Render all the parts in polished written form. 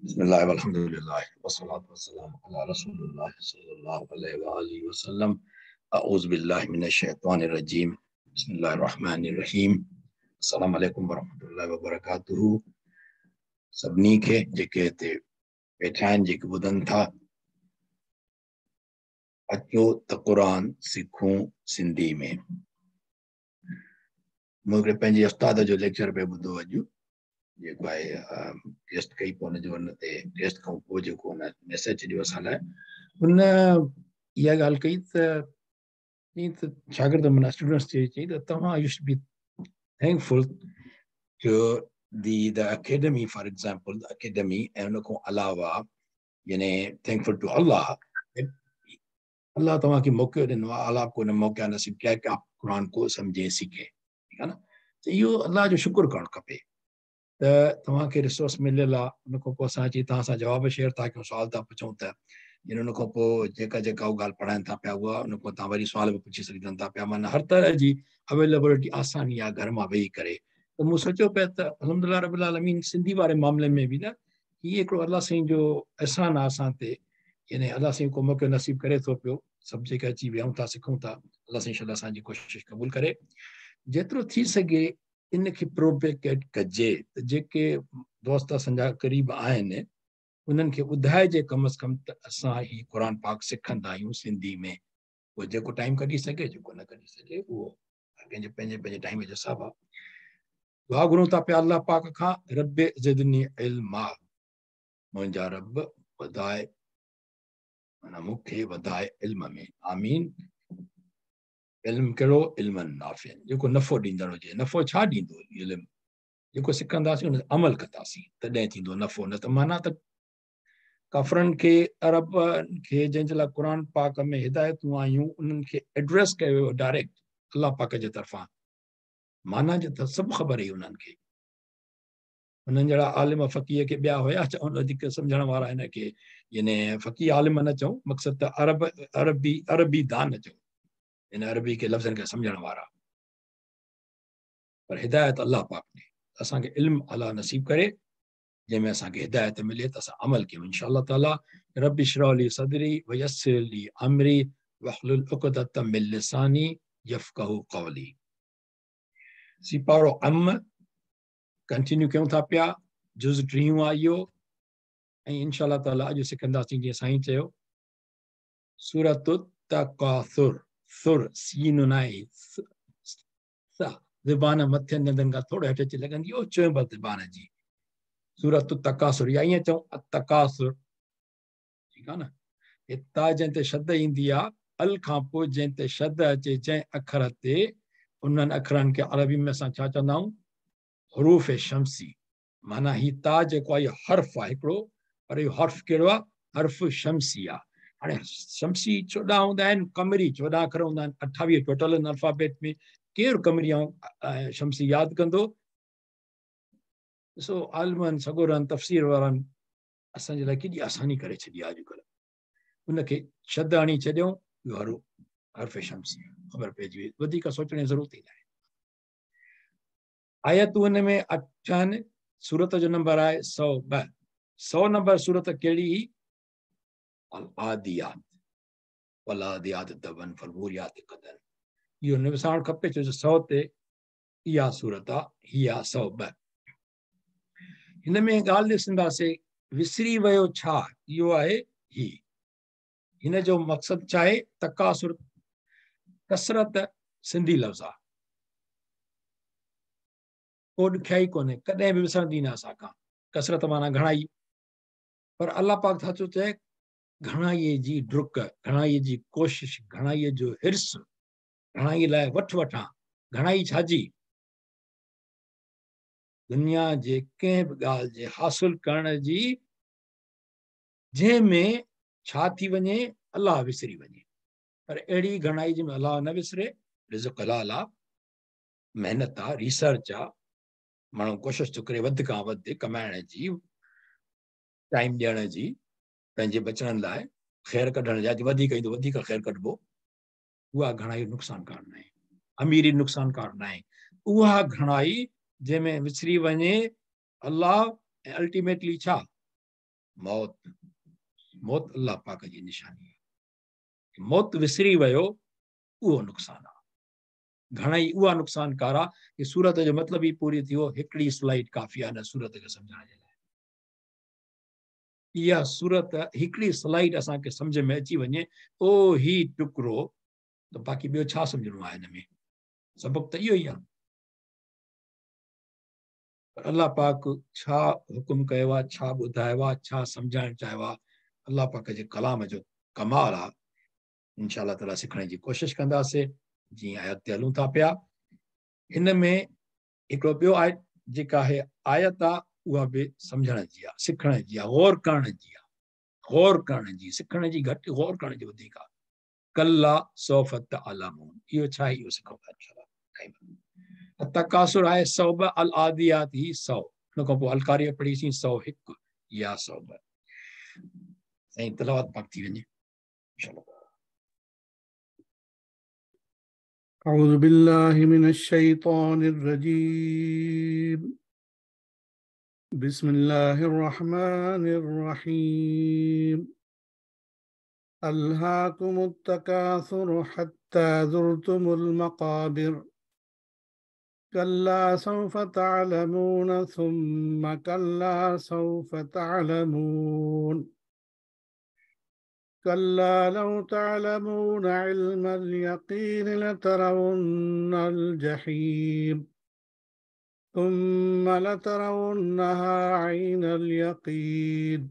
बिस्मिल्लाह वल्हम्दुलिल्लाह वस्सलातु वस्सलामु अला रसूलिल्लाह सल्लल्लाहु अलैहि वसल्लम। अऊज़ु बिल्लाहि मिनश शैतानिर रजीम। बिस्मिल्लाहिर रहमानिर रहीम। अस्सलामु अलैकुम वरहमतुल्लाहि वबरकातुहू। सभिनी खे जेके हिते वेठा आहिनि, जेके ॿुधनि था, अचो त क़ुरान सिखूं सिंधी में। मूंखे पंहिंजे उस्ताद जो लेक्चर पे ॿुधो अॼु, जेको आहे टेस्ट कई पोइ हुनजो हुन ते टेस्ट खां पोइ जेको हुन मैसेज ॾियो असां लाइ, हुन इहा ॻाल्हि कई त चई त शागिर्द माना स्टूडेंट्स चई त तव्हां you should be thankful to the academy, for example academy, ऐं हुन खां अलावा यानी थैंकफुल टू अल्लाह, अल्लाह तव्हांखे मौक़ो ॾिनो आहे, अल्लाह को मौक़ा नसीब किया कि आप कुरान को समझे सीखे, ठीकु आहे न। त इहो अल्लाह जो शुक्र करणु खपे त तव्हांखे रिसोर्स मिलियल आहे। हुन खां पोइ असां अची तव्हां सां जवाब शेयर था कयूं, सुवाल था पुछूं त हुन खां पोइ जेका जेका उहा ॻाल्हि पढ़ाइनि था पिया उहा हुन खां तव्हां वरी सुवाल बि पुछी सघजनि था पिया। माना हर तरह जी अवेलेबिलिटी आसानी आहे घर मां वेही करे। त मूं सोचियो पिया त अल्हम्दुलिल्लाह रब्बिल आलमीन सिंधी वारे मामले में बि न हीअ हिकिड़ो अलाह साईं जो अहसान आहे असां ते, यानी अलाह साईं को मौक़ो नसीब करे थो पियो। सभु जेके अची वियूं था सिखूं था, अलाह साईं इंशाअल्लाह असांजी कोशिशि क़बूल करे। जेतिरो थी सघे इनखे प्रोपेगेट कजे त जेके दोस्त असांजा क़रीब आहिनि उन्हनि खे ॿुधाइजे कम अज़ कम त असां ही क़ुर पाक सिखंदा आहियूं सिंधी में। उहो जेको टाइम कढी सघे, जेको न कढी सघे उहो कंहिंजे पंहिंजे पंहिंजे टाइम जो हिसाब आहे। दुआ घुरूं था पिया अल्लाह पाक खां, रब्बे ज़िदनी इल्मा, मुंहिंजा रब वधाए, माना मूंखे वधाए इल्म में, आमीन। इल्म कहिड़ो? इल्म नाफ़िअ, जेको नफ़ो ॾींदड़ हुजे। नफ़ो छा ॾींदो? इल्म जेको सिखंदासीं हुन अमल कंदासीं तॾहिं थींदो नफ़ो। न त माना त काफ़रनि खे, अरबनि खे जंहिंजे लाइ क़ुर पाक में हिदायतूं आयूं उन्हनि खे एड्रेस कयो वियो डायरेक्ट अल्लाह पाक जे तरफ़ां, माना जे त सभु ख़बर हुई उन्हनि खे। उन्हनि जहिड़ा आलिम फ़क़ीह के ॿिया हुया, चवनि वधीक सम्झण वारा हिनखे यानी फ़क़ीह आलिम न चऊं, मक़सदु त अरबी दान चऊं, हिन अरबी के लफ़्ज़नि खे सम्झण वारा। पर हिदायत अल्लाह पाक ॾे, असांखे इल्म अल्लाह नसीब करे जंहिंमें असांखे हिदायत मिले त असां अमल कयूं इंशाअल्लाह ताला। रब्बि इश्रह ली सदरी वयस्सिर ली अमरी वहलुल उक़दतम मिन लिसानी यफ़क़हू क़ौली। सिपारो अम कंटिन्यू कयूं था पिया, जुज़ 3 आहे इहो, ऐं इंशाअल्लाह ताला अॼु सिखंदासीं जीअं साईं चयो सूरत तकासुर। सुर सीन न आहे, ज़बान मथियनि ॾंदनि खां थोरो हेठि अची लॻंदी इहो चइबो ज़बान जी। सूरत तकासुर या ईअं चऊं तकासुर, ठीकु आहे न। हितां जंहिं ते शद ईंदी आहे, अल खां पोइ जंहिं ते शद अचे जंहिं अखर ते, उन्हनि अखरनि खे अरबी में असां छा चवंदा आहियूं? हरूफ शमसी। माना ही ता जेको आहे इहो हर्फ़ आहे हिकिड़ो, पर इहो हर्फ़ कहिड़ो आहे? हर्फ़ शमसी आहे। हाणे शमसी 14 हूंदा आहिनि, कमरी 14 अखर हूंदा आहिनि, 28 टोटल आहिनि अल्फ़ाबेट में। केरु कमरी ऐं शमसी यादि कंदो? ॾिसो आलिमनि, सगोरनि, तफ़सीर वारनि असांजे लाइ केॾी आसानी करे छॾी आहे अॼुकल्ह। उनखे शद हणी छॾियऊं, इहो हर्फ़ शमसी ख़बर पइजी वई, वधीक सोचण जी ज़रूरत ई न आहे। आयतूं हिन में 8 आहिनि, सूरत जो नंबर आहे 102। 100 नंबर सूरत कहिड़ी? अल आदियात, वल आदियात दबन फलबूरियात क़दन। इहो न विसारणु खपे, छो जो 100 ते इहा सूरत आहे, हीअ आहे 102। हिन में ॻाल्हि ॾिसंदासीं, विसरी वियो छा? इहो आहे ही। हिन जो मक़सदु छा आहे? तकासुर, कसरत सिंधी लफ़्ज़ आहे, को ॾुखियाई कोन्हे, कॾहिं बि विसरंदी न असांखां। कसरत माना घणाई, पर अल्लाह पाक छा थो चए? घणाईअ जी डुक, घणाईअ जी कोशिश, घणाईअ जो हिर्स, घणाईअ लाइ वठ वठां। घणाई छाजी? दुनिया जे कंहिं बि ॻाल्हि जे हासिल करण जी, जंहिंमें छा थी वञे? अलाह विसरी वञे। पर अहिड़ी घणाई जंहिंमें अलाह न विसरे, रिज़्क़ हलाल आहे, महिनत आहे, रिसर्च आहे, माण्हू कोशिशि थो करे वधि खां वधि कमाइण जी, टाइम ॾियण जी, पंहिंजे बचण लाइ, ख़ैर कढण जा, वधीक ईंदो वधीक ख़ैर कढिबो। उहा घणाई नुक़सानकार न आहे, अमीरी नुक़सानकार न आहे। उहा घणाई जंहिंमें विसरी वञे अलाह, ऐं अल्टीमेटली छा? मौत मौत अल्लाह पाक जी निशानी आहे। मौत विसरी वियो उहो नुक़सान आहे। घणई उहा नुक़सानकार आहे कि सूरत जो मतिलब ही पूरी थियो। हिकिड़ी स्लाइड काफ़ी आहे न सूरत खे सम्झण जे लाइ। इहा सूरत हिकिड़ी स्लाइड असांखे सम्झ में अची वञे ओ ही टुकड़ो त बाक़ी ॿियो छा सम्झणो आहे हिन में। सबक़ त इहो ई आहे। अल्लाह पाक छा हुकुम कयो आहे, छा ॿुधायो आहे, छा सम्झाइण चाहियो आहे, अल्लाह पाक जे कलाम जो कमाल आहे। इंशाअल्लाह ताला सिखण जी कोशिशि कंदासीं जीअं आयत हलूं था पिया। हिन में हिकिड़ो ॿियो आहे जेका आहे आयत आहे उहा बि सम्झण जी आहे, सिखण जी आहे, गौर करण जी आहे। गौर करण जी, सिखण जी घटि, गौर करण जी वधीक आहे। कल्ला सौफ तअलमून, इहो छा आहे इहो सिखूं था इंशाअल्लाह। तकासुर आहे 100 अल आदियात ही 100, उन खां पोइ अलकारिया पढ़ीसीं 101 या 100। साईं तिलावत पाक थी वञे इंशाअल्लाह। أعوذ بالله من الشيطان الرجيم بسم الله الرحمن الرحيم ألهاكم التكاثر حتى زرتم المقابر كلا سوف تعلمون ثم كلا سوف تعلمون كلا لو تعلمون علم اليقين لترون الجحيم ثم لترونها عين اليقين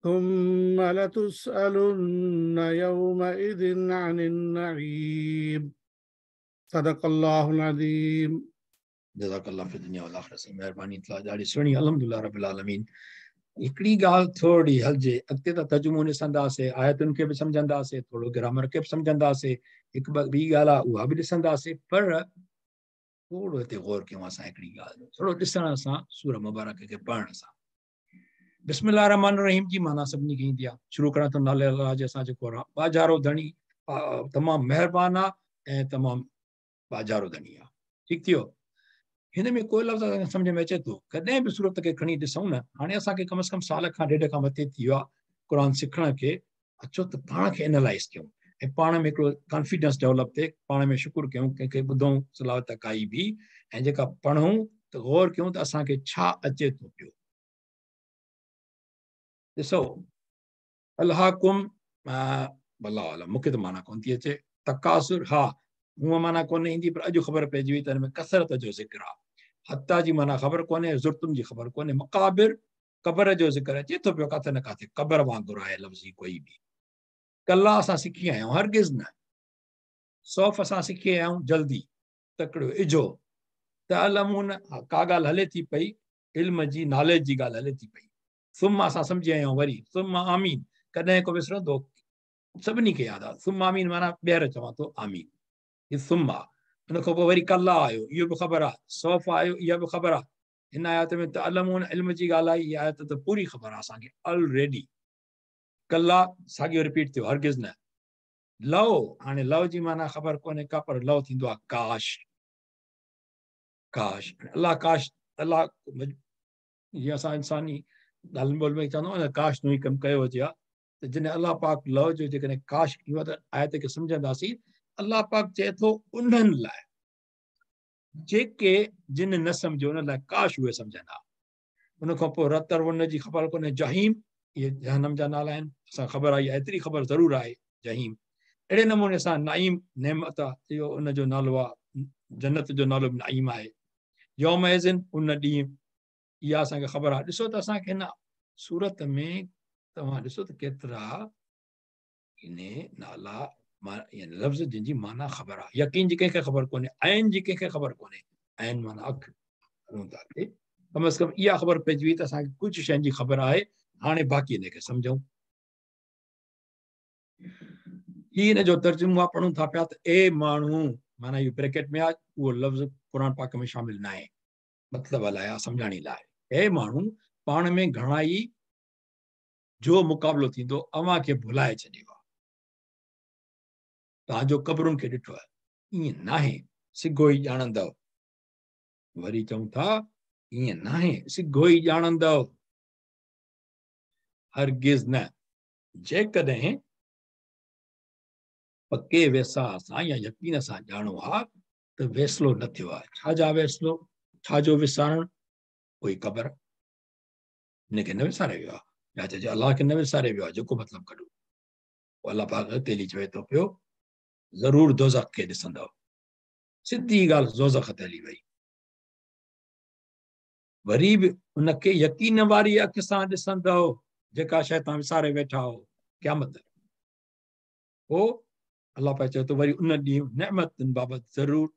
ثم لتسألن يومئذ عن النعيم صدق الله العظيم जज़ाकल्लाह फ़ी दुनिया वल आख़िरत। महिरबानी अल्लाह ॾाढी सुहिणी, अल्हम्दुलिल्लाह रब्बिल आलमीन। हिकिड़ी ॻाल्हि थोरी हलिजे, अॻिते त तर्जुमो ॾिसंदासीं, आयतुनि खे बि सम्झंदासीं, थोरो ग्रामर खे बि सम्झंदासीं, हिकु ॿी ॻाल्हि आहे उहा बि ॾिसंदासीं, पर थोरो हिते गौर कयूं असां हिकिड़ी ॻाल्हि, थोरो ॾिसण सां, सूरह मुबारक खे पढ़ण सां। बिस्मिल्लाह रहमान रहीम जी माना सभिनी खे ईंदी आहे। शुरू करण तो नाले अल्लाह जे, असां जेको आहे बाजारो धणी, तमामु महिरबान आहे ऐं तमामु बाजारो धणी आहे। ठीकु थियो। हिन में कोई लफ़्ज़ सम्झ में अचे थो, कॾहिं बि सूरत खे खणी ॾिसूं न, हाणे असांखे कम से कम साल खां ॾेढ खां मथे थी वियो आहे क़ुर सिखण खे। अचो त पाण खे एनालाइज़ कयूं ऐं पाण में हिकिड़ो कॉन्फिडेंस डेवलप थिए, पाण में शुकुर कयूं, कंहिंखे ॿुधूं सलावत काई बि, ऐं जेका पढ़ूं त गौर कयूं त असांखे छा अचे थो पियो। ॾिसो अल्हाकुम, अल्लाह अल्लाह, मूंखे त माना कोन थी अचे। तकासुर, हा हूअं माना कोन ईंदी, पर अॼु ख़बर पइजी वई त हिन में कसरत जो ज़िक्र आहे। हत्ता जी माना ख़बर कोन्हे, ज़ुर्तुन जी ख़बर कोन्हे। मुक़ाबिर, क़बर जो ज़िक्र अचे थो पियो किथे न किथे, क़बर वांगुरु आहे लफ़्ज़ी कोई बि। कल्ला असां सिखी आया आहियूं, हरगिज़ न। सौफ़ असां सिखी आया आहियूं, जल्दी, तकिड़ो, इजो। तअलमून, का ॻाल्हि हले थी पई, इल्म जी, नॉलेज जी ॻाल्हि हले थी पई। सुम्मा असां सम्झी आया आहियूं वरी, सुम्मा आमीन, कॾहिं को विसरंदो, सभिनी खे यादि आहे। सुम्मा आमीन माना ॿीहर चवां थो आमीन, हीउ सुम्मा। उन खां पोइ वरी कल्ला आयो, इहो बि ख़बर आहे। सौफ़ आयो, इहा बि ख़बर आहे। हिन आयत में तअलमून इल्म जी ॻाल्हि आई, इहा आयत त पूरी ख़बर आहे असांखे ऑलरेडी। कल्ला साॻियो रिपीट थियो, हरगिज़ न। लव, हाणे लव जी माना ख़बर कोन्हे का, पर लव थींदो आहे काश। काश, अल्लाह काश, अल्लाह जीअं असां इंसानी ॻाल्हि ॿोल में चवंदो आहे न, काश नुई कमु कयो हुजे हा, त जॾहिं अल्लाह पाक लव जो जेकॾहिं काश इहो त आयत खे सम्झंदासीं, अल्लाह पाक चए थो उन्हनि लाइ जेके जिन न सम्झो, उन लाइ काश उहे सम्झंदा। उन खां पोइ रतर उन जी ख़बर कोन्हे, जहीम, इहे जहनम जा नाला आहिनि, असां ख़बर आई, एतिरी ख़बर ज़रूरु आहे जहीम। अहिड़े नमूने सां नाइम, नेमत आहे, इहो उनजो नालो आहे, जन्नत जो नालो बि नाइम आहे। यौम एज़िन, उन ॾींहुं, इहा असांखे ख़बर आहे। ॾिसो त असांखे हिन सूरत में तव्हां ॾिसो त केतिरा इन नाला लफ़्ज़ जंहिंजी माना ख़बर आहे। यकीन जी कंहिंखे ख़बर कोन्हे, ऐन जी कंहिंखे ख़बर कोन्हे। ऐन माना अखि, कम से कम इहा ख़बर पइजी वई त असांखे कुझु शयुनि जी ख़बर आहे। हाणे बाक़ी हिनखे सम्झूं। ही हिन जो तर्जुमो आहे, पढ़ूं था पिया त ए माण्हू, माना इहो ब्रैकेट में आहे, उहो लफ़्ज़ क़ुर पाक में शामिल न आहे, मतिलब लाइ, सम्झाणी लाइ। हे माण्हू, पाण में घणाई जो मुक़ाबिलो थींदो, अव्हां खे भुलाए छॾियो आहे। तव्हांजो क़बरुनि खे ॾिठो आहे, ईअं नाहे, सिघो ई ॼाणंदव। वरी चऊं था ईअं नाहे, सिघो ई ॼाणंदव। हरगिज़ न जेकॾहिं पके वेसा सां या यकीन सां ॼाणो हा त वेसलो न थियो आहे। छाजा वेसलो, छाजो विसारण? कोई ख़बर हिनखे न विसारे वियो आहे, या चइजे अलाह खे न विसारे वियो आहे, जेको मतिलबु कढो। अलाह पाक तेली चवे थो पियो ज़रूर दोज़ख खे ॾिसंदव। सिधी ॻाल्हि दोज़ख ते हली वई। वरी बि उनखे यकीन वारी अखि सां ॾिसंदव जेका शइ तव्हां विसारे वेठा हो क़यामत। पोइ अलाह पाक चवे थो वरी उन ॾींहुं नेमतुनि बाबति ज़रूर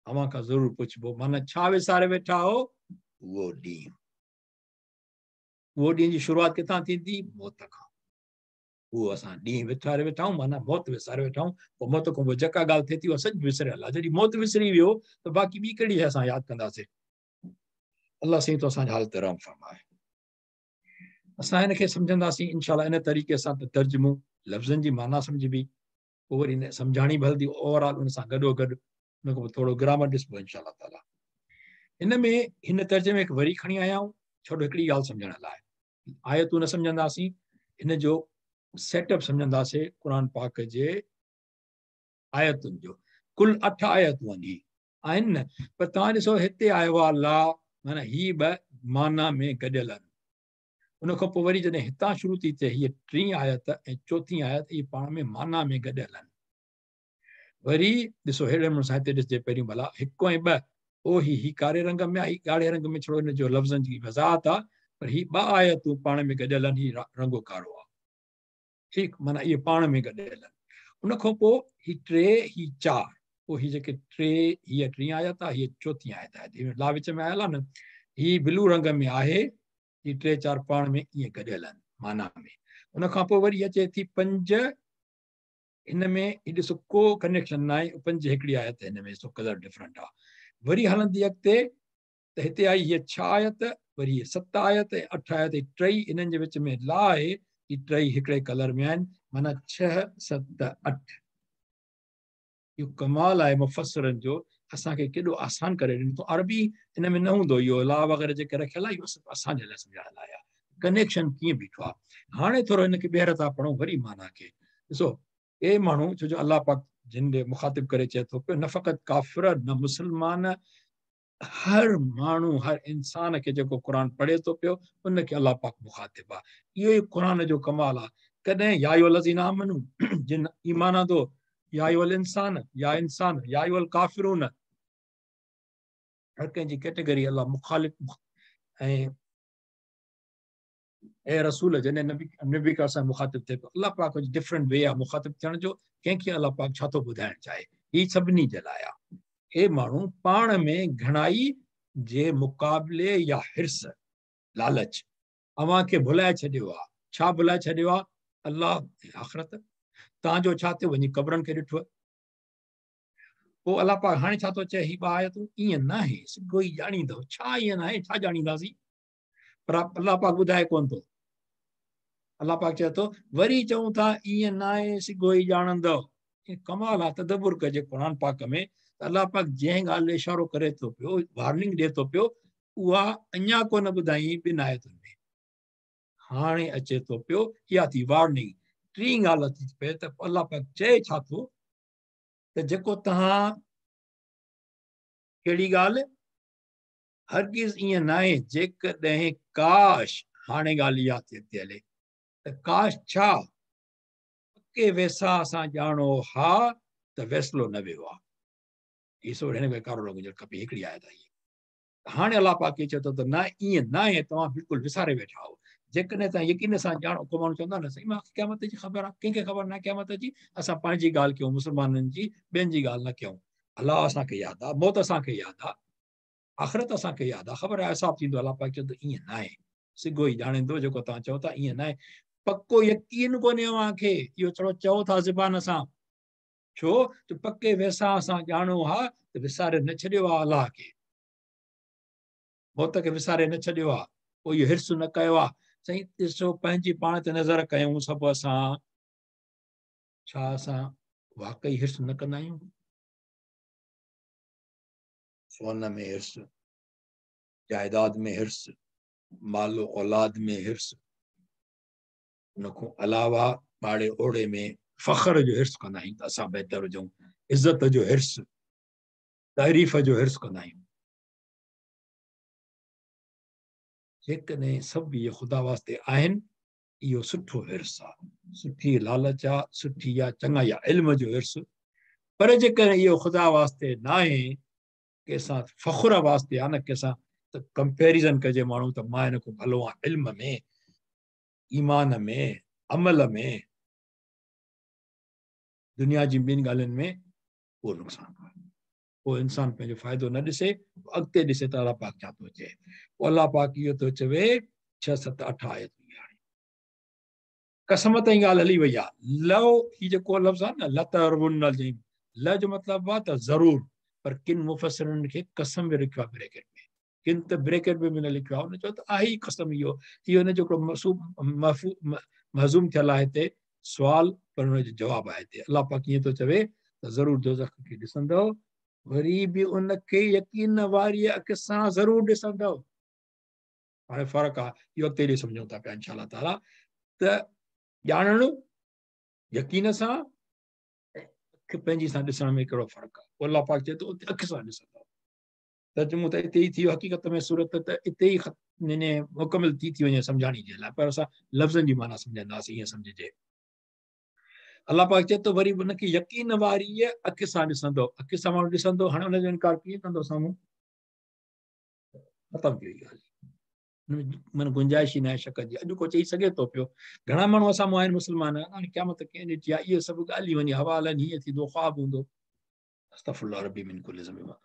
अव्हां खां ज़रूर पुछबो। माना छा विसारे वेठा हो? उहो ॾींहुं। उहो ॾींहुं जी शुरूआत किथां थींदी? मौत खां। उहो असां ॾींहुं विसारे वेठा आहियूं, माना मौत विसारे वेठा आहियूं। पोइ मौत खां पोइ जेका ॻाल्हि थिए थी उहा सॼी विसरियल आहे। जॾहिं मौत विसरी वियो त बाक़ी ॿी कहिड़ी असां यादि कंदासीं? अलाह साईं तो असांजे हालत रहम फरमाए। असां हिनखे सम्झंदासीं इंशाअल्लाह इन तरीक़े सां त तर्जुमो लफ़्ज़नि जी माना सम्झबी, पोइ वरी सम्झाणी बि ओवरऑल उन सां गॾोगॾु उन खां पोइ थोरो ग्रामर ॾिसबो इंशाअल्लाह ताला। हिन में हिन तर्जुमे खे वरी खणी आया आहियूं छो हिकिड़ी ॻाल्हि सम्झण लाइ। आयतूं न सम्झंदासीं, हिन जो सेटअप सम्झंदासीं क़ुर पाक जे आयतुनि जो। कुल 8 आयतूं आहिनि न, पर तव्हां ॾिसो हिते आयो आहे ला, माना ही ॿ माना में गॾियल आहिनि। उन खां पोइ वरी जॾहिं हितां शुरू थी थिए हीअ 3 आयत ऐं 4थी आयत, इहे पाण में माना में गॾियल आहिनि। वरी ॾिसो हेड़े नमूने सां हिते ॾिसजे पहिरियों भला 1 ऐं 2 ओ ही कारे रंग में आहे, ही ॻाढ़े रंग में, छो हिन जो लफ़्ज़नि जी वज़ाहत आहे, पर ही 2 आयतूं पाण में गॾियल आहिनि। ही रंगो कारो आहे, ठीकु, माना इहे पाण में गॾियल आहिनि। उन खां पोइ ही 3 ही 4, पोइ ही जेके 3 हीअ 3 आयत आहे, हीअ 4थी आयत आहे, ला विच में आयल आहे न, ही ब्लू रंग में आहे, ही 3 4 पाण में ईअं गॾियल आहिनि माना में। उन खां पोइ वरी अचे थी 5, हिन में ही ॾिसो को कनेक्शन न आहे, 5 हिकिड़ी आयत हिन में सो कलर डिफरेंट आहे। वरी हलंदी अॻिते त हिते आई हीअ 6 आयत, वरी हीअ 7 आयत ऐं 8 आयत, 3 इन्हनि जे विच में ला आहे, ही 3 हिकिड़े कलर में आहिनि, माना 6 7 8। इहो कमाल आहे मुफ़सरनि जो, असांखे केॾो आसान करे ॾिनो। अरबी हिन में न हूंदो, इहो ला वग़ैरह जेके रखियल आहे, इहो सभु असांजे लाइ सम्झाइण लाइ आहे। कनेक्शन कीअं बीठो आहे, हाणे थोरो हिनखे ॿीहर था पढ़ूं वरी माना खे। ॾिसो ए माण्हू, छो जो अलाह पाक जिन ॾे मुखातिब करे चए थो पियो, न फ़क़ति काफ़िर न मुस्लमान, हर माण्हू हर इंसान खे जेको क़ुर पढ़े थो पियो उनखे अलाह पाक मुखातिब आहे। इहो ई क़ुर जो कमाल आहे। कॾहिं या अय्युहल्लज़ीना आमनू, जिन ईमान आंदो, या अय्युहल इंसान, या इंसान, या अय्युहल काफ़िरून, हर कंहिंजी कैटेगरी अलाह मुखालिफ ऐं ए रसूल जॾहिं नबी का सां मुखातिब थिए पियो, अलाह पाक जो डिफरेंट वे आहे मुखातिब थियण जो। कंहिंखे अलाह पाक छा थो ॿुधाइण चाहे, ही सभिनी जे लाइ आहे। हे माण्हू पाण में घणाई जे मुक़ाबले या हिर्स, लालच अव्हांखे भुलाए छॾियो आहे। छा भुलाए छॾियो आहे? अलाह आख़िरत। तव्हांजो छा थियो? वञी क़बरनि खे ॾिठो। पोइ अलाह पाक हाणे छा थो चए, ही 2 आयतूं ईअं न आहे, सिधो ई ॼाणींदव। छा ईअं न आहे, छा ॼाणींदासीं? पर अलाह पाक ॿुधाए कोन थो। अलाह पाक चए थो वरी चऊं था ईअं न आहे, सिधो ई ॼाणंदव। कमाल आहे, तदबुर कजे क़ुर पाक में। अलाह पाक जंहिं ॻाल्हि इशारो करे थो पियो, वार्निंग ॾिए थो पियो, उहा अञा कोन ॿुधाई 2 आयतुनि में। हाणे अचे थो पियो, इहा थी वार्निंग। 3 ॻाल्हि थी पए त अलाह पाक चए छा थो त जेको तव्हां, कहिड़ी ॻाल्हि? हरगिज़ ईअं न आहे, जेकॾहिं काश, हाणे ॻाल्हि इहा थी हले त काश छा के वेसा असां ॼाणो हा त फ़ैसिलो न वियो आहे। हीअ हिन में कारो रंग हुजणु खपे, हिकिड़ी आयत आई। हाणे अलाह पाक चए थो त न, ईअं न आहे, तव्हां बिल्कुलु विसारे वेठा हो। जेकॾहिं तव्हां यकीन सां ॼाणो, को माण्हू चवंदा न, साईं मूंखे क़यामत जी ख़बर आहे, कंहिंखे ख़बर न आहे क़यामत जी। असां पंहिंजी ॻाल्हि कयूं, मुस्लमाननि जी, ॿियनि जी ॻाल्हि न कयूं। अलाह असांखे यादि आहे, मौत असांखे यादि आहे, आख़िरत असांखे यादि आहे, ख़बर आहे हिसाब थींदो। अलाह पाक चए थो ईअं न आहे, सिगो ई ॼाणींदो जेको तव्हां चओ था, ईअं न आहे। पको यकीन कोन्हे अव्हांखे, इहो थोरो चओ था ज़बान सां। छो त पके वेसा असां ॼाणो हा त विसारे न छॾियो आहे अलाह खे, मौत खे विसारे न छॾियो आहे। पोइ इहो हिर्स न कयो आहे। साईं ॾिसो, पंहिंजी पाण ते नज़र कयूं सभु असां, छा असां वाक़ई हिर्स न कंदा आहियूं? सोन में हिर्स, जाइदाद में हिर्स, मालो औलाद में हिर्स, उनखां अलावा पाड़े ओड़े में फ़ख्र जो हिर्स कंदा आहियूं त असां बहितर हुजूं, इज़त जो हिर्स, तारीफ़ जो हिर्स कंदा आहियूं। जेकॾहिं सभु इहे ख़ुदा वास्ते आहिनि, इहो सुठो हिर्स आहे, सुठी लालच आहे, सुठी आहे चङाई आहे, इल्म जो हिर्स। पर जेकॾहिं इहो ख़ुदा वास्ते न आहे, कंहिंसां फ़ख्र वास्ते आहे न, कंहिंसां त कंपेरिज़न कजे माण्हू त मां हिन खां भलो आहियां इल्म में, ईमान में, अमल में, दुनिया जी ॿिनि ॻाल्हियुनि में, उहो नुक़सानु आहे। पोइ इंसान पंहिंजो फ़ाइदो न ॾिसे, अॻिते ॾिसे त अलाह पाक छा थो चए। पोइ अलाह पाक इहो थो चवे 6, 7, 8 आयत कसम ताईं ॻाल्हि हली वई आहे। लव ही जेको लफ़्ज़ आहे न, लतरवुन्नल जी, ल जो मतिलबु आहे त ज़रूर, पर किन मुफ़सिरनि खे कसम बि लिखियो आहे ब्रैकेट में, किन त ब्रैकेट में बि न लिखियो आहे। हुन चयो त आहे ई कसम, इहो हिन जो महज़ूम थियल आहे हिते सुवाल, पर हुनजो जवाबु आहे हिते। अलाह पाक कीअं थो चवे त ज़रूर दोज़ख खे ॾिसंदव, वरी बि उनखे यकीन वारी अखि सां ज़रूर ॾिसंदव। हाणे फ़र्क़ु आहे, इहो अॻिते ॾे सम्झूं था पिया इंशा अल्लाह ताला। त ॼाणणु यकीन सां अखि पंहिंजी सां ॾिसण में कहिड़ो फ़र्क़ु आहे। अलाह पाक चए थो उते अखि सां ॾिसंदव। तर्जुमो त हिते ई थी वियो, हक़ीक़त में सूरत त हिते ई मुकमिल थी वञे सम्झाणी जे लाइ, पर असां लफ़्ज़नि जी माना सम्झंदासीं, ईअं सम्झिजे। अलाह पाक चए थो वरी उनखे यकीन वारी अखि सां ॾिसंदो। अखि सां माण्हू ॾिसंदो, हाणे हुनजो इनकार कीअं कंदो साम्हूं? ख़तमु थी वई ॻाल्हि, माना गुंजाइश ई न आहे शक जी। अॼु को चई सघे थो पियो, घणा माण्हू असां आहिनि मुस्लमान, हाणे क़यामत कीअं ॾिठी आहे, इहे सभु ॻाल्हियूं वञी हवा हलनि, हीअं थींदो, ख़्वाबु हूंदो। अस्तग़फिरुल्लाह रब्बी मिन कुल्लि ज़ंब।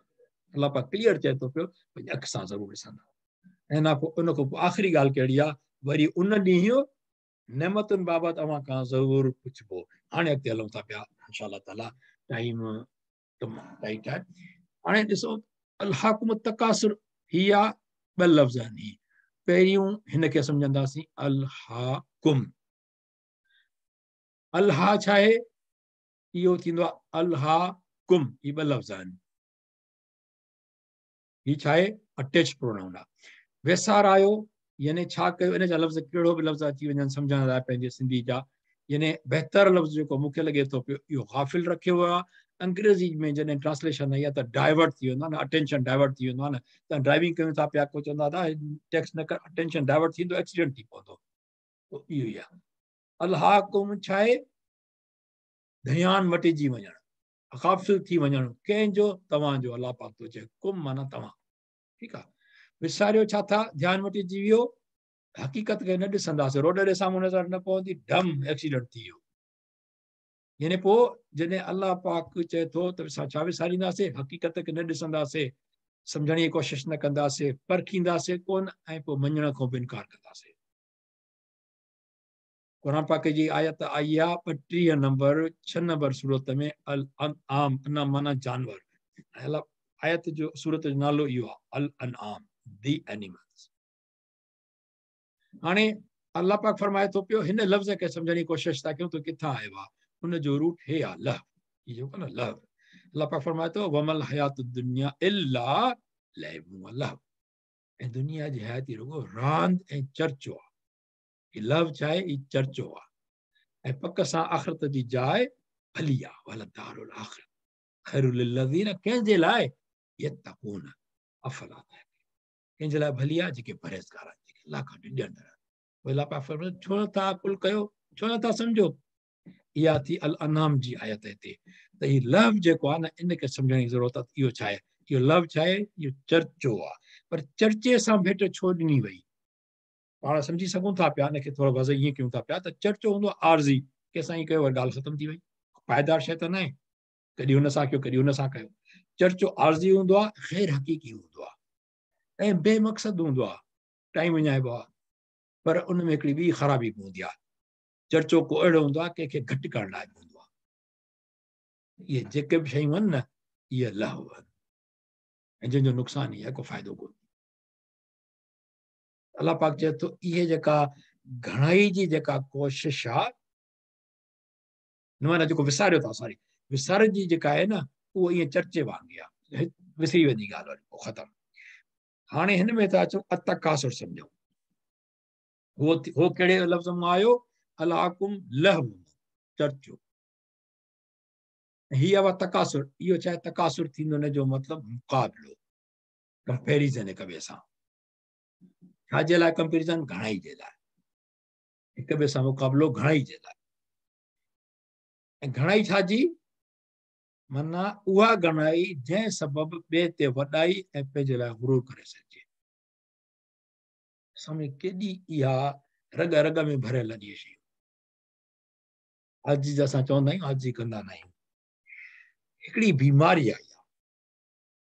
अलाह पाक क्लियर चए थो पियो भई अखि सां ज़रूरु ॾिसंदा। ऐं उन खां पोइ आख़िरी ॻाल्हि कहिड़ी आहे, वरी उन ॾींहुं नेमतुनि बाबति अव्हां खां ज़रूरु पुछिबो। हाणे अॻिते हलूं था पिया इंशा अल्लाह ताला, टाइम तमामु टाइट आहे। हाणे ॾिसो, अलहाकुम तकासुर ही आहे ॿ लफ़्ज़ आहिनि। ही पहिरियों हिनखे सम्झंदासीं अलहाकुम। अलहा छा आहे? इहो थींदो आहे अलहाकुम, ही ॿ लफ़्ज़ आहिनि। ही छा आहे? अटैच प्रोनाउन आहे। वेसारायो यानी छा कयो, इन जा लफ़्ज़ कहिड़ो बि लफ़्ज़ अची वञनि सम्झण लाइ पंहिंजे सिंधी जा, यानी बहितर लफ़्ज़ जेको मूंखे लॻे थो पियो इहो गाफ़िल रखियो वियो आहे। अंग्रेज़ी में जॾहिं ट्रांसलेशन आई आहे त डाइवर्ट थी वेंदो आहे न, अटेंशन डाइवर्ट थी वेंदो आहे न। त ड्राइविंग कयूं था पिया, को चवंदा था टैक्स न कर, अटेंशन डाइवर्ट थींदो, एक्सीडेंट थी पवंदो। इहो ई आहे अलहाकुम। छा आहे? ध्यानु मटिजी वञणु, गाफ़िल थी वञणु कंहिंजो, तव्हांजो। अलाह पाक थो चए कुम माना तव्हां, ठीकु आहे। विसारियो छा था? ध्यानु मटिजी वियो, हक़ीक़त खे न ॾिसंदासीं, रोड जे साम्हूं नज़र न पवंदी, डम एक्सीडेंट थी वियो। यानी पोइ जॾहिं अलाह पाक चए थो त असां छा विसारींदासीं? हक़ीक़त खे न ॾिसंदासीं, सम्झण जी कोशिशि न कंदासीं, परखींदासीं कोन, ऐं पोइ मञण खां बि इनकार कंदासीं। क़ुर पाक जी आयत आई आहे 32 नंबर 6 नंबर सूरत में, अल अनआम, अना माना जानवर। आयत जो सूरत जो नालो इहो आहे, अल अनआम, दी एनिमल्स। हाणे अलाह पाक फरमाए थो पियो, हिन लफ़्ज़ खे सम्झण जी कोशिशि था कयूं त किथां आयो आहे। हुनजो रूट हे आहे लह, इहो न लह। अलाह पाक फरमाए थो वमल हयात दुनिया इल्ला लइबु व लहव। ऐं दुनिया जी हयाती रुगो रांदि ऐं चर्चो आहे। ही लव छा आहे? ही चर्चो आहे। ऐं पक सां आख़िरत जी जाइ भली आहे। वल दारुल आख़िरत खैरुल लिल्लज़ीन, कंहिंजे लाइ? यत्तक़ून अफला तअक़िलून, कंहिंजे लाइ भली आहे? जेके परहेज़गार आहिनि, जेके अलाह खां ॾियण। अलाह पाक फरमाए छो नथा अकुल कयो, छो नथा सम्झो? इहा थी अल अनाम जी आयत हिते। त ही लव जेको आहे न, इनखे सम्झण जी ज़रूरत आहे। इहो छा आहे? इहो लव छा आहे? इहो चर्चो आहे। पर चर्चे सां भेट छो ॾिनी वई? पाण सम्झी सघूं था पिया, हिनखे थोरो वज़ ईअं कयूं था पिया त चर्चो हूंदो आहे आरज़ी, कंहिंसां ईअं कयो वरी ॻाल्हि ख़तमु थी वई, पाइदार शइ त न आहे। कॾहिं हुन सां कयो, कॾहिं हुन सां कयो। चर्चो आरज़ी हूंदो आहे, ग़ैर हक़ीक़ी हूंदो आहे, ऐं बेमक़सद हूंदो आहे, टाइम विञाइबो आहे। पर उन में हिकिड़ी ॿी ख़राबी बि हूंदी आहे। चर्चो को अहिड़ो हूंदो आहे कंहिंखे घटि करण लाइ हूंदो आहे। इहे जेके बि शयूं आहिनि न, इहे लहव आहिनि, ऐं जंहिंजो नुक़सानु ई आहे, को फ़ाइदो कोन्हे। अलाह पाक चए थो इहे जेका घणाई जी जेका कोशिश आहे, माना जेको विसारियो था, सॉरी, विसार जी जेका आहे न, उहो ईअं चर्चे वांगी आहे, विसरी वेंदी ॻाल्हि वरी पोइ ख़तमु। हाणे हिन में था अचो अतकासुर सम्झो। हो कहिड़े लफ़्ज़ मां आयो? अलहाकुम लहव चर्चो हीअ वा तकासुर इहो छा तकासुर थींदो इन जो मतिलबु मुक़ाबिलो कंपेरिज़न हिक ॿिए सां छाजे लाइ कंपेरिज़न घणाई जे लाइ हिक ॿिए सां मुक़ाबिलो घणाई जे लाइ ऐं घणाई छाजी माना उहा घणाई जंहिं सबबु ॿिए ते वॾाई ऐं पंहिंजे लाइ गुरूर करे सघिजे सम्झ केॾी इहा रग रग में भरियल इहे शयूं आजी असां चवंदा आहियूं आजी कंदा न आहियूं हिकिड़ी बीमारी आहे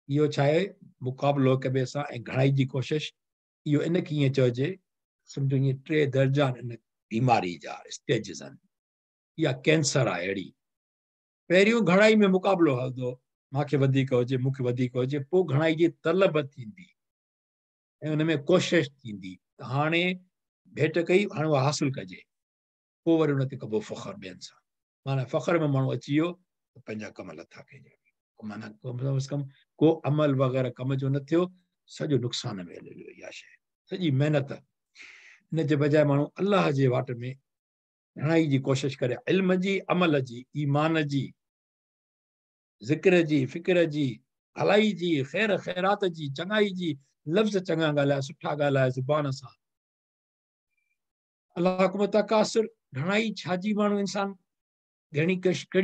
इहो छा आहे मुक़ाबिलो हिक ॿिए सां ऐं घणाई जी कोशिशि इहो इन खे ईअं चइजे सम्झो ईअं 3 दर्जा आहिनि इन बीमारी जा स्टेजिस आहिनि इहा कैंसर आहे अहिड़ी पहिरियों घणाई में मुक़ाबिलो हलंदो मूंखे वधीक हुजे मूंखे वधीक हुजे पोइ घणाई जी तलब थींदी ऐं उन में कोशिशि थींदी त हाणे भेट कई हाणे उहा हासिलु कजे पोइ वरी उन ते कबो फ़ख्रु ॿियनि सां माना फ़ख्र में माण्हू अची वियो त पंहिंजा कम लथा कजे माना कम को अमल वग़ैरह कम जो न थियो सॼो नुक़सान में हली वियो इहा शइ सॼी महिनत इन जे बजाए माण्हू अलाह जे वाट में घणाई जी कोशिशि करे इल्म जी अमल जी ईमान जी ज़िक्र जी फ़िक्र जी भलाई जी ख़ैर ख़ैरात जी चङाई जी लफ़्ज़ चङा ॻाल्हाए सुठा ॻाल्हाए ज़ुबान सां अलाह हुकुम तकासुर घणाई छाजी माण्हू इंसान कहिड़ी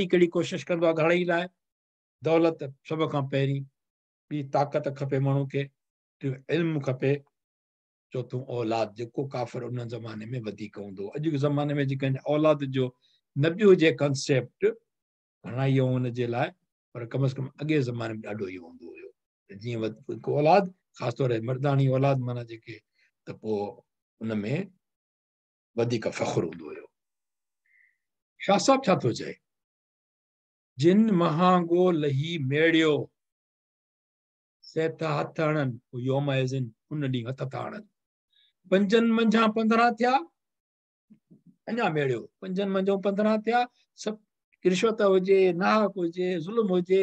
कहिड़ी कोशिशि कंदो आहे घणाई लाइ दौलत सभ खां पहिरीं ॿी ताक़त खपे माण्हू खे इल्मु खपे चोथों औलाद जेको काफ़िर उन ज़माने में वधीक हूंदो अॼु जे ज़माने में जेकॾहिं औलाद जो न बि हुजे कंसेप्ट घणाई हुन जे लाइ पर कम से कम अॻे ज़माने में ॾाढो इहो हूंदो हुयो जीअं औलाद ख़ासि तौर ते मर्दानी औलाद माना जेके त पोइ उन में वधीक फ़ख्रु हूंदो हुयो शाह साहब छा थो चए जिन महांगो लही मेड़ियो सेठ हथ हणनि योम उन ॾींहुं हथ था हणनि पंजनि मंझां 15 थिया अञा मेड़ियो पंजनि मंझां 15 थिया सभु रिश्वत हुजे नाहक हुजे ज़ुल्म हुजे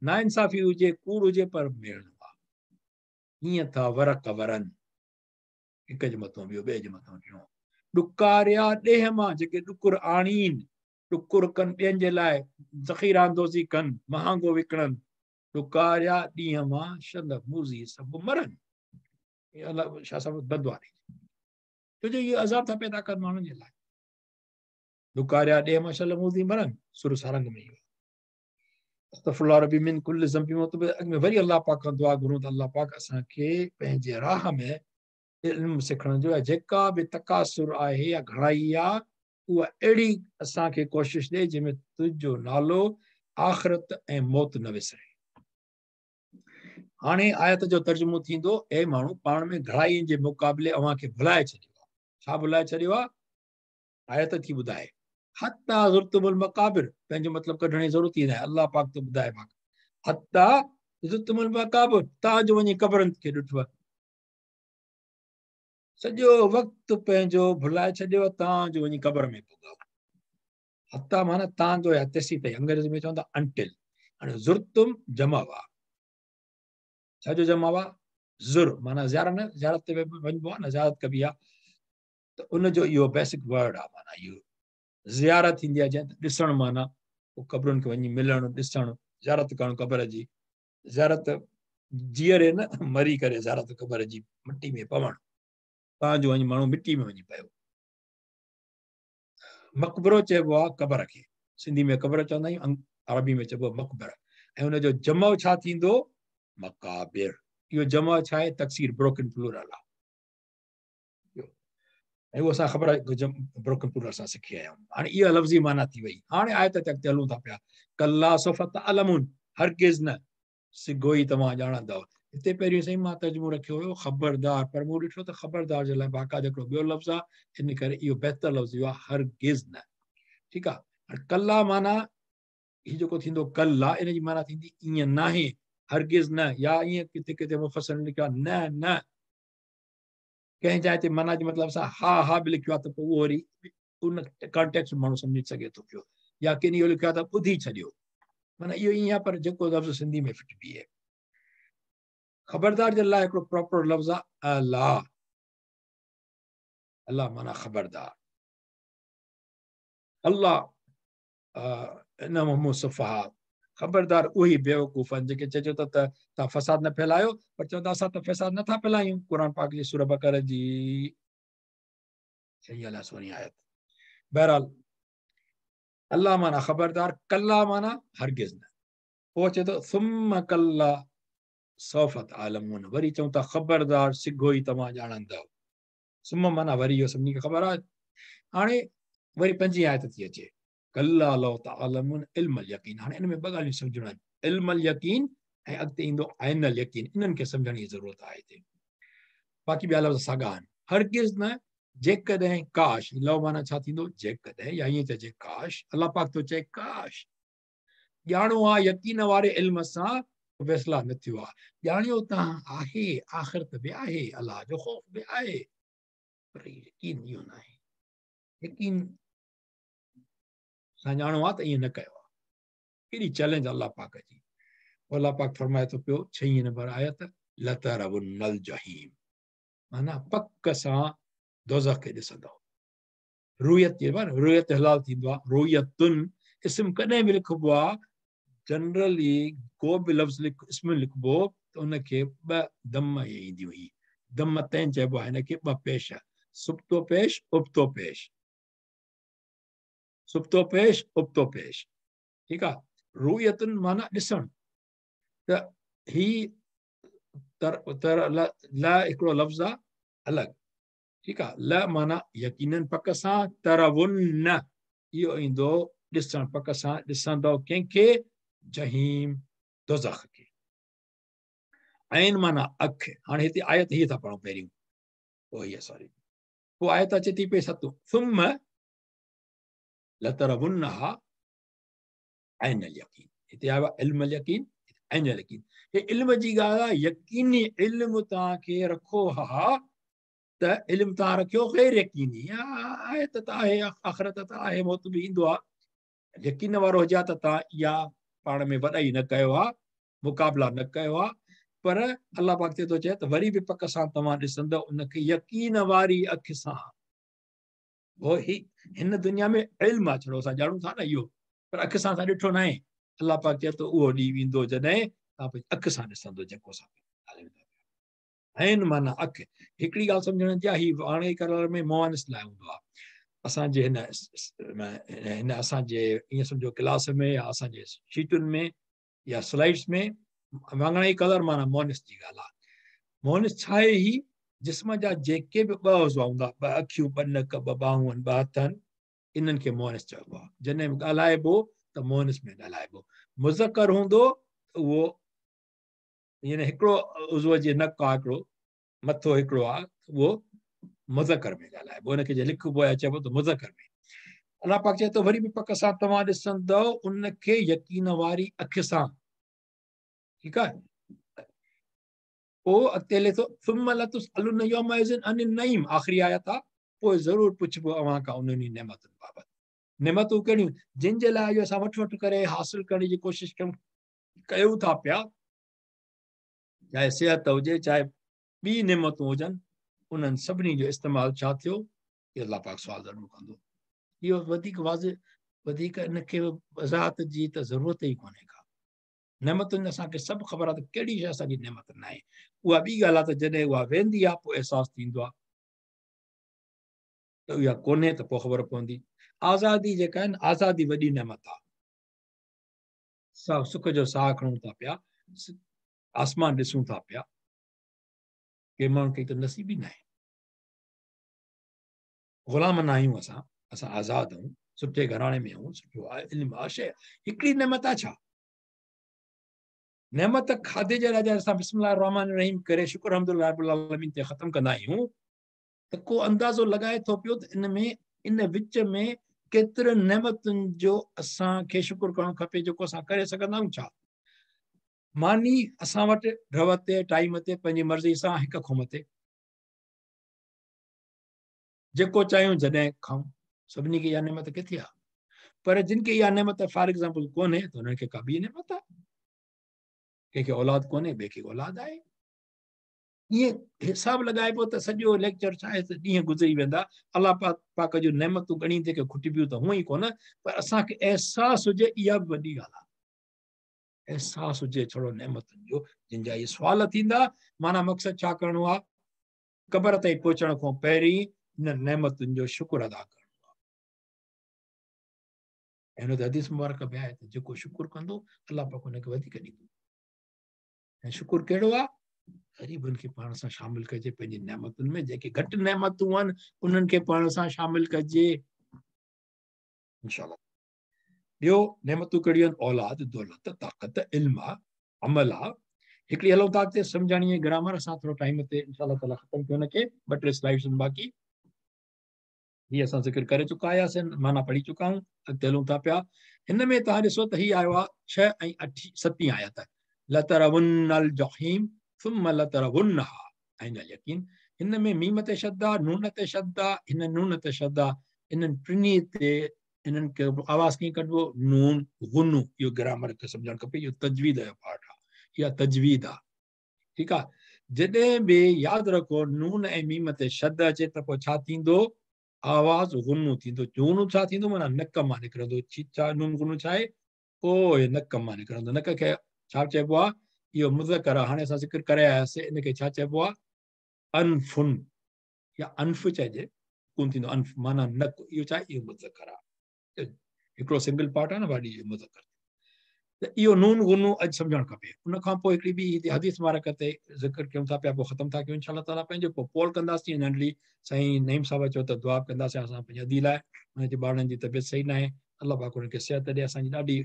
नाइंसाफ़ी हुजे कूड़ हुजे पर मेड़ियो आहे हीअं था वरक वरनि हिक जे मथां ॿियो ॿिए जे मथां टियों ॾुकारिया ॾेह मां जेके ॾुकुर आणीनि ॾुकुर कनि ॿियनि जे लाइ ज़ख़ीरा अंदोज़ी कनि महांगो विकिणनि ॾुकारिया ॾींहं मां शंद मूज़ी सभु मरनि अलाह छा सभु बदवारी छोजो इहो अज़ाब था पैदा कनि माण्हुनि जे लाइ ॾुकारिया ॾेह मां शल मूज़ी मरनि सुर सारंग में इहो अस्तग़फिरुल्लाह रब्बी मिन कुल्लि ज़ंबि में वरी अलाह पाक खां दुआ घुरूं त अलाह पाक असांखे पंहिंजे राह में इल्मु सिखण जो जेका बि तकासुर आहे या घणाई आहे उहा अहिड़ी असांखे कोशिशि ॾे जंहिंमें तुंहिंजो नालो आख़िरत ऐं मौत न विसरे हाणे आयत जो तर्जुमो थींदो ए माण्हू पाण में घणाई जे मुक़ाबले अव्हांखे भुलाए छॾियो आहे छा भुलाए छॾियो आहे आयत थी ॿुधाए हत्ता ज़ुर्तुमुल मक़ाबिर पंहिंजो मतिलबु कढण जी ज़रूरत ई न आहे अलाह पाक तो ॿुधाए पाक हत्ता ज़ुर्तुमुल मक़ाबिर तव्हांजो वञी क़बरनि खे ॾिठव सॼो वक़्तु पंहिंजो भुलाए छॾियो तव्हांजो वञी क़बर में पुॻो हत्ता माना तव्हांजो या तेसी ताईं अंग्रेज़ी में चवंदा अंटिल हाणे ज़ुर्तुम जमा हुआ छाजो जमा हुआ ज़ुर माना ज़ियारत ते वञिबो आहे न ज़ियारत कबी आहे त उनजो इहो बेसिक वर्ड आहे माना इहो ज़ियारत थींदी आहे जंहिं ॾिसणु माना क़बरुनि खे वञी मिलणु ॾिसणु ज़ियारत करणु क़बर जी ज़ियारत जीअरे न मरी करे ज़ियारत क़बर जी मिटी में पवणु तव्हांजो वञी माण्हू मिटी में वञी पियो मक़बरो चइबो आहे क़बर खे सिंधी में क़बर चवंदा आहियूं अरबी में चइबो आहे मक़बर ऐं हुनजो जमो छा थींदो मक़ाबिर इहो जमा छा आहे तक़सीर ब्रोकन प्लूरल आहे ऐं उहो असां ख़बर आहे ब्रोकन प्लूरल असां सिखी आया आहियूं हाणे इहा लफ़्ज़ी माना थी वई हाणे आयत ते अॻिते हलूं था पिया कल्ला सौफ तअलमून हरगिज़ न सिगो ई तव्हां ॼाणंदव हिते पहिरियों सही मां तर्जुमो रखियो हुयो ख़बरदार पर मूं ॾिठो त ख़बरदार जे लाइ बाक़ाइदा हिकिड़ो ॿियो लफ़्ज़ आहे इन करे इहो बहितर लफ़्ज़ इहो आहे हरगिज़ न ठीकु आहे हाणे कल्ला माना हीउ जेको थींदो कल्ला इन जी माना थींदी ईअं नाहे हरगिज़ न या ईअं किथे किथे मुफ़सर लिखियो आहे न कंहिं जाइ ते माना जे मतिलबु सां हा बि लिखियो आहे त पोइ उहो वरी उन कॉन्टेक्स्ट माण्हू सम्झी सघे थो पियो या किन इहो लिखियो आहे त ॿुधी छॾियो माना इहो ईअं आहे पर जेको लफ़्ज़ सिंधी में फिटिबी आहे ख़बरदार जे लाइ हिकिड़ो प्रॉपर लफ़्ज़ आहे अलाह अलाह माना ख़बरदार अल्लाह इन्नहुम सुफ़हा, ख़बरदार उही बेवकूफ़ आहिनि जेके चइजो त तव्हां फ़साद न फैलायो, पर चवंदा असां त फ़साद नथा फैलायूं। क़ुर पाक जी सूरह बक़रह जी 6 आयत। बहरहाल अल्लाह माना ख़बरदार, कल्ला माना हरगिज़ न। पोइ चए थो सुम्म कल्ला सौफ़ तअलमून, वरी चऊं था ख़बरदार सिघो ई तव्हां ॼाणंदव। सुम्म माना वरी, इहो सभिनी खे ख़बर आहे। हाणे वरी 5 आयत थी अचे, कल्ला लौ तअलमून इल्मल यकीन। हाणे इन में 2 ॻाल्हियूं सम्झणु आहिनि, इल्मल यकीन ऐं अॻिते ईंदो ऐनल यकीन। इन्हनि खे सम्झण जी ज़रूरत आहे हिते। बाक़ी ॿिया लफ़्ज़ साॻा आहिनि। हरगिज़ न, जेकॾहिं काश, लव माना छा थींदो, जेकॾहिं, या ईअं चइजे काश। अलाह पाक थो चए काश। ॼाणो आहे यकीन वारे इल्म सां फ़ैसिला न थियो आहे। ॼाणियो तव्हां आहे, आख़िरत बि आहे, अलाह जो ख़ौफ़ बि आहे, पर यकीन इहो न आहे। यकीन सां ॼाणो आहे त ईअं न कयो आहे। केॾी चैलेंज अलाह पाक जी। अलाह पाक फरमाए थो पियो 6 नंबर आयत, लतरवुन्नल जहीम, माना पक सां दोज़ख खे ॾिसंदव। रुयत जे बाद रुयत हलाल थींदो आहे, रुयतुन इस्म कॾहिं बि लिखबो आहे, जनरली को बि लफ़्ज़ इस्म लिखबो त उनखे 2 दम ईंदी हुई। दम तंहिं चइबो आहे हिनखे 2 पेश, सुब्तो पेश, उब्तो पेश, सुब्तो पेश, उब्तो पेश। ठीकु आहे। रुयतुन माना ॾिसण, त ही तर ल हिकिड़ो लफ़्ज़ आहे अलॻि। ठीकु आहे। ल माना यकीनन पक सां, तरवुन इहो ईंदो ॾिसण, पक सां ॾिसंदव कंहिंखे, जहीम दोज़ख खे। ऐन माना अख। हाणे हिते आयत हीअ था पढ़ूं पहिरियों, पोइ हीअ सॉरी, पोइ आयत अचे थी पई 7, सुम्म लतरवुन्नहा ऐनल यकीन। हिते आयो आहे इल्मल यकीन, ऐनल यकीन। हे इल्म जी ॻाल्हि आहे। यकीनी इल्म तव्हांखे रखो हा, त इल्म तव्हां रखियो गैर यकीनी, आयत त आहे, आख़िरत त आहे, मौत बि ईंदो आहे। यकीन वारो हुजे त तव्हां इहा पाण में वॾाई न कयो आहे, मुक़ाबला न कयो आहे, पर अलाह पाक ते थो चए त वरी बि पक सां तव्हां ॾिसंदव उनखे यकीन वारी अखि सां। पोइ हिन दुनिया में इल्म आहे, छड़ो असां ॼाणूं था न इहो, पर अखि सां असां ॾिठो न आहे। अलाह पाक चए थो उहो ॾींहुं ईंदो जॾहिं तव्हां पंहिंजी अखि सां ॾिसंदो जेको असां आहिनि, माना अखि। हिकिड़ी ॻाल्हि सम्झण जी आहे, ही हाणे कलर में मुआनिस लाइ हूंदो आहे। असांजे हिन असांजे ईअं सम्झो क्लास में या असांजे शीटुनि में या स्लाइड्स में वाङणाई कलर माना मुआनिस जी ॻाल्हि आहे। मुआनिस छा आहे? ही जिस्म जा जेके बि 2 उज़वा हूंदा, 2 अखियूं, 2 नक, 2 बाहूं, 2 हथ आहिनि, इन्हनि खे मुआनिस चइबो आहे। जॾहिं बि ॻाल्हाइबो त मुआनिस में ॻाल्हाइबो। मुज़कर हूंदो त उहो यानी हिकिड़ो उज़व जे नक आहे, हिकिड़ो मथो हिकिड़ो आहे, उहो मुज़कर में ॻाल्हाइबो, उनखे जे लिखबो आहे चइबो त मुज़कर में। अलाह पाक चए थो वरी बि पक सां तव्हां ॾिसंदव उनखे यकीन वारी अखि सां। ठीकु आहे। पोइ अॻिते लिखो सुम्म लतुसअलुन यौमइज़िन अनिन नईम, आख़िरी आयत आहे। पोइ ज़रूरु पुछबो अव्हां खां उन्हनि नेमतुनि बाबति। नेमतूं कहिड़ियूं? जिन जे लाइ जो असां वठि वठि करे हासिल करण जी कोशिशि कयूं था पिया, चाहे सिहत हुजे, चाहे ॿी नेमतूं हुजनि, उन्हनि सभिनी जो इस्तेमालु छा थियो, इहो अलाह पाक सुवाल ज़रूरु कंदो। इहो वधीक वाज़े, वधीक इनखे वज़ाहत जी त ज़रूरत ई कोन्हे का। नेमतुनि असांखे सभु ख़बर आहे त कहिड़ी शइ असांजी नेमत न आहे। उहा ॿी ॻाल्हि आहे त जॾहिं उहा वेंदी आहे पोइ अहसासु थींदो आहे त इहा कोन्हे, त पोइ ख़बर पवंदी। आज़ादी जेका आहे न, आज़ादी वॾी नेमत आहे। सुख जो साह खणूं था पिया, आसमान ॾिसूं था पिया, के माण्हुनि खे त नसीब ई न आहे। ग़ुलाम न आहियूं असां, असां आज़ाद आहियूं, सुठे घराणे में आहियूं, सुठो आहे, इल्म आहे, शइ हिकिड़ी नेमत आहे। छा नेमत? खाधे जे लाइ जॾहिं असां बिस्मिल्लाह रहमान रहीम करे शुक्र अल्हम्दुलिल्लाह रब्बिल आलमीन ते ख़तमु कंदा आहियूं, त को अंदाज़ो लॻाए थो पियो त इन विच में केतिरनि नेमतुनि जो असांखे शुक्र करणु खपे, जेको असां करे सघंदा आहियूं। छा मानी असां वटि रव ते, टाइम ते, पंहिंजी मर्ज़ी सां हिक खुम ते जेको चाहियूं जॾहिं खाऊं, सभिनी खे इहा नेमत किथे आहे? पर जिन खे इहा नेमत फॉर एग्ज़ाम्पल कोन्हे, त हुननि खे का ॿी नेमत आहे। कंहिंखे औलाद कोन्हे, ॿिए खे औलाद आहे। ये हिसाब लगाए पो त सॼो लेक्चर छा आहे त ॾींहं गुज़री वेंदा अलाह पाक जो नेमतूं घणी जेके खुटिबियूं त हुअं ई कोन पर असांखे अहसास हुजे इहा बि वॾी ॻाल्हि आहे एहसास हुजे थोरो नेमतुनि जो जिन जा इहे सुवाल थींदा माना मक़सदु छा करिणो आहे क़बर ताईं पहुचण खां पहिरीं हिन नेमतुनि जो शुक्र अदा करिणो आहे हिन ते हदीस मुबारक में आहे त जेको शुक्र कंदो अलाह पाक हुनखे वधीक ॾींदो ऐं शुक्र कहिड़ो आहे ग़रीबनि खे पाण सां शामिल कजे पंहिंजी नेमतुनि में जेके घटि नेमतूं आहिनि उन्हनि खे पाण सां शामिल कजे इंशाअल्लाह ॿियो नेमतूं कहिड़ियूं आहिनि औलाद दौलत ताक़त इल्म आहे अमल आहे हिकिड़ी हलूं था अॻिते सम्झाणी आहे ग्रामर असां थोरो टाइम ते इंशाअल्लाह ताला ख़तमु कयो हुनखे 2-3 स्लाइड्स आहिनि बाक़ी हीअ असां ज़िक्र करे चुका आयासीं माना पढ़ी चुका आहियूं अॻिते हलूं था पिया हिन में तव्हां ॾिसो त हीअ आयो आहे 6 ऐं 8 7 आयत लतरवुन्नल जहीम सुम्म लतरवुन्नहा ऐं यकीन हिन में मीम ते शद्दा नून ते शद्दा हिन नून ते शद्दा इन्हनि टिनी ते इन्हनि खे आवाज़ कीअं कढिबो नून गुनू इहो ग्रामर खे सम्झणु खपे इहो तजवीद जो पार्ट आहे इहा तजवीद आहे ठीकु आहे जॾहिं बि यादि रखो नून ऐं मीम ते शद अचे त पोइ छा थींदो आवाज़ गुनू थींदो गुनू छा थींदो माना नक मां निकिरंदो छा नून गुनू छा आहे पोइ नक मां निकिरंदो नक खे छा चइबो आहे इहो मुज़कर आहे हाणे असां ज़िक्र करे आयासीं इनखे छा चइबो आहे अनफुन या अनफ चइजे कोन थींदो अनफ माना नक इहो छा आहे इहो मुज़कर आहे हिकिड़ो सिंगल पार्ट आहे न वाॾी इहो मुज़कर त इहो नून गुनू अॼु सम्झणु खपे उन खां पोइ हिकिड़ी ॿी हदीस मुबारक ते ज़िक्र कयूं था पिया पोइ ख़तमु था कयूं इंशाअल्लाह ताला पंहिंजो पोइ पोल कंदासीं नंढड़ी साईं नईम साहिब चओ त दुआ कंदासीं असां पंहिंजे अदी लाइ हुनजे ॿारनि जी तबियत सही न आहे अलाह पाक हुनखे सिहत ॾे असांजी ॾाढी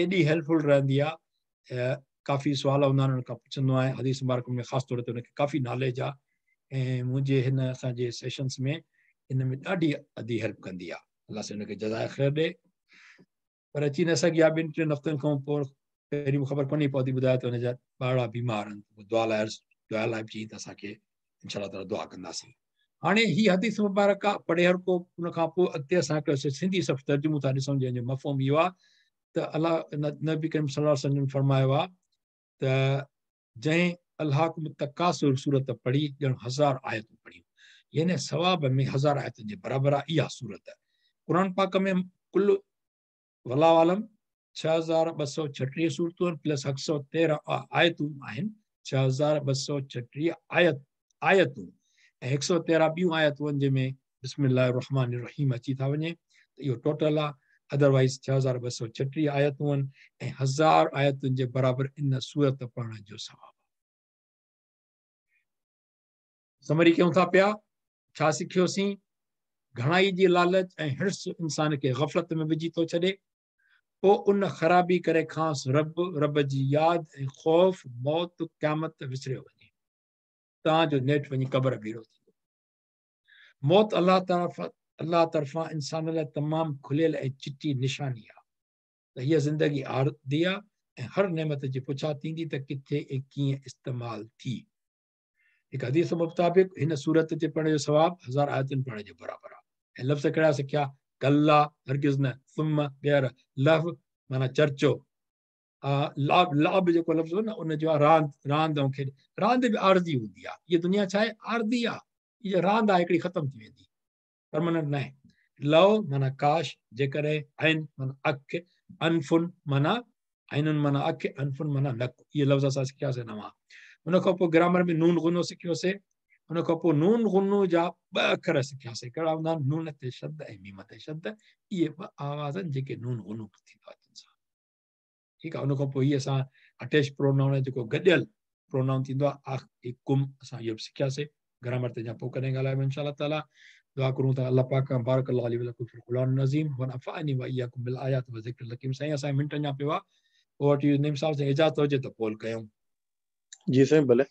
एॾी हेल्पफुल रहंदी आहे काफ़ी सुवाल हूंदा आहिनि हुन खां पुछंदो आहियां हदीस मुबारक में ख़ासि तौर ते हुनखे काफ़ी नॉलेज आहे ऐं मुंहिंजे हिन असांजे सेशन्स में हिन में ॾाढी अदी हेल्प कंदी आहे अलाह सां हुनखे जज़ाए ख़ैर ॾे पर अची न सघी आहे 2-3 हफ़्तनि खां पोइ पहिरीं मूंखे ख़बर कोन्हे पवंदी ॿुधायो त हुनजा ॿार बीमार आहिनि दुआ लाइ चई त असांखे इंशाअल्लाह ताला दुआ कंदासीं हाणे हीअ हदीस मुबारक आहे पढ़े हर को उन खां पोइ अॻिते असांखे सिंधी सभु तर्जुमो था ॾिसूं जंहिंजो मफ़हूम इहो आहे त अलाह नबी करीम सल्लल्लाहु अलैहि वसल्लम फरमायो आहे त जंहिं अल्लाह तकासुर सूरत पढ़ी ॼण 1000 आयतूं पढ़ियूं यानी सवाब में 1000 आयतुनि जे बराबरि आहे इहा सूरत क़ुर पाक में कुल वलाह आलम 6236 सूरतूं आहिनि प्लस 113 आयतूं आहिनि 6236 आयतूं ऐं 113 ॿियूं आयतूं आहिनि जंहिंमें बिस्मिल्लाह रहमान रहीम अची था वञे त इहो टोटल आहे अदरवाइज़ 6236 आयतूं आहिनि ऐं 1000 आयतुनि जे बराबरि इन सूरत पढ़ण जो सवाबु समरी कयूं था पिया छा सिखियोसीं घणाई जी लालच ऐं हिर्स इंसान खे ग़फ़लत में विझी थो छॾे पोइ उन ख़राबी करे खांसि रब जी यादि ऐं ख़ौफ़ मौत क़यामत विसरियो वञे तव्हांजो नेठि वञी क़बर बीरो थींदो मौत अलाह तरफ़ां इंसान लाइ तमामु खुलियल ऐं चिटी निशानी आहे त हीअ ज़िंदगी आरदी आहे ऐं हर नेमत जी पुछा थींदी त किथे ऐं कीअं इस्तेमालु थी हिकु हदीस मुताबिक़ हिन सूरत जे पढ़ण जो सवाबु 1000 आयतुनि पढ़ण जे बराबरि आहे ऐं लफ़्ज़ कहिड़ा सिखिया कल्ला हरगिज़ न सुम ॿीहर लफ़ माना चर्चो लाभ जेको लफ़्ज़ हो न उनजो आहे रांदि ऐं खेॾ रांदि बि आरज़ी हूंदी आहे हीअ दुनिया छा आहे आरज़ी आहे हीअ रांदि आहे हिकिड़ी ख़तमु थी वेंदी परमानेंट न आहे लव माना काश जेकॾहिं आइन माना अखि अनफुन माना आइनुनि माना अखि अनफुन माना नक इहे लफ़्ज़ असां सिखियासीं नवां उन खां पोइ ग्रामर में नून गुनो सिखियोसीं उन खां पोइ नून गुनो जा 2 अखर सिखियासीं कहिड़ा हूंदा आहिनि नून ते शब्द ऐं मीम ते शब्द इहे 2 आवाज़ आहिनि जेके नून गुनो थींदो आहे ठीकु आहे उन खां पोइ इहे असां अटैच प्रोनाउन जेको गॾियल प्रोनाउन थींदो आहे कुम असां इहो बि सिखियासीं ग्रामर ते जा पोइ कॾहिं ॻाल्हायूं इंशाअल्लाह ताला दुआ करूं था अल्लाह पाक बारक अल्लाह अली वलकुम फिल क़ुरान नज़ीम व नफ़अनी व इय्याकुम बिल आयात व ज़िक्र लकीम साईं असां मिंट अञा पियो आहे पोइ वटि नेम साहिब सां इजाज़त हुजे त पोल कयूं जी साईं भले